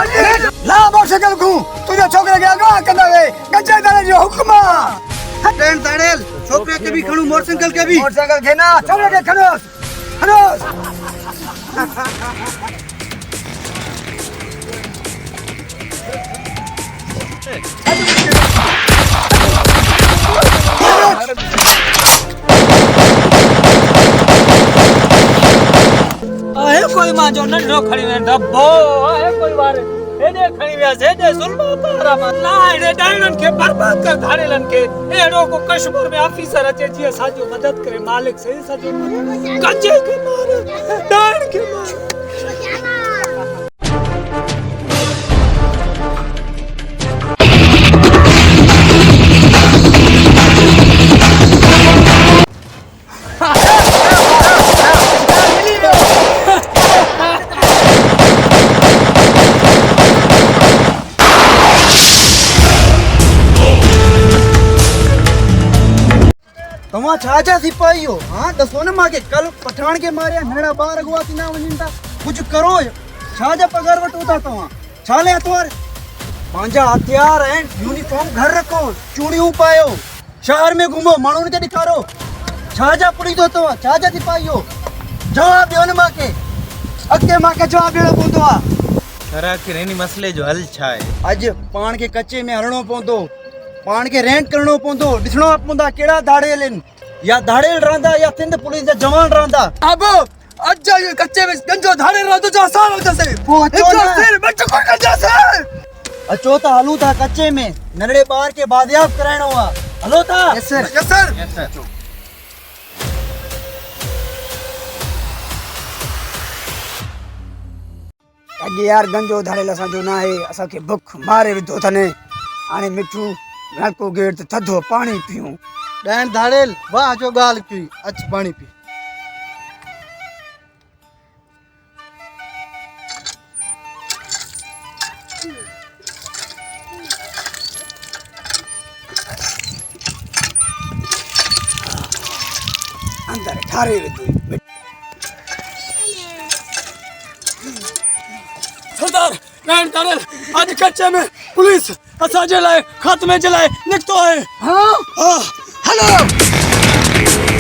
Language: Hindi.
ला मोटरसाइकिल को तुझे छोकरे के अगवा कंदा वे कच्चे दाने जो हुक्म ट्रेन दाड़ेल छोकरे के भी खणू मोटरसाइकिल के भी मोटरसाइकिल के ना छोकरे के खनोस खनोस आहे कोई मां जो नंढो खणी वे डब्बो आहे कोई बार हेडे खणी वे हेडे जुल्म पारा मा ना हेडे डाइनन के बर्बाद कर धाड़ेलन के एड़ो को कश्मीर में ऑफिसर अचे जी साजो मदद करे मालिक से साजो कच्चे के मारे डाइन के मारे तमा छाजा सिपाही हो हां दसो न माके कल पठान के मारे नड़ा बार अगवा ना वनिंदा कुछ करो छाजा पगार वटूता तमा छाले अतवार पांजा हथियार हैं यूनिफॉर्म घर रखो चूड़ियों पायो शहर में घूमो मानुन के दिखारो छाजा पुलिस हो तमा छाजा सिपाही हो जवाब दियो न माके अके माके जवाब देणो पवंदो आ करा के रेनी मसले जो हल छा है अज पान के कच्चे में हरणो पवंदो पान के रेंट करणो पवंदो ॾिसणो पवंदा केड़ा धाड़ेल या धाड़ेल रहंदा या सिंध पुलिस जा जवान रहंदा अब अज्जा ये कच्चे में गंजो धाड़े रहो तो जा साल जैसे वो अचो इतना ना। सिर बच्चों को गंजा से अचो ता हलू था कच्चे में नरड़े बार के बादियाब कराइणो आ हलो था यस सर अगे यार गंजो धाड़े लसा जो ना है असा के भूख मारे विधो थने आने मिठू नलको गेट ते थधो पानी पियूं डैन धाड़ेल वाह जो गाल की अच पानी पी अंदर ठारे विधो सरदार नैन दाड़ेल आज कच्चे में पुलिस असाजे लाए खात्मे जलाए निकतो है हां हेलो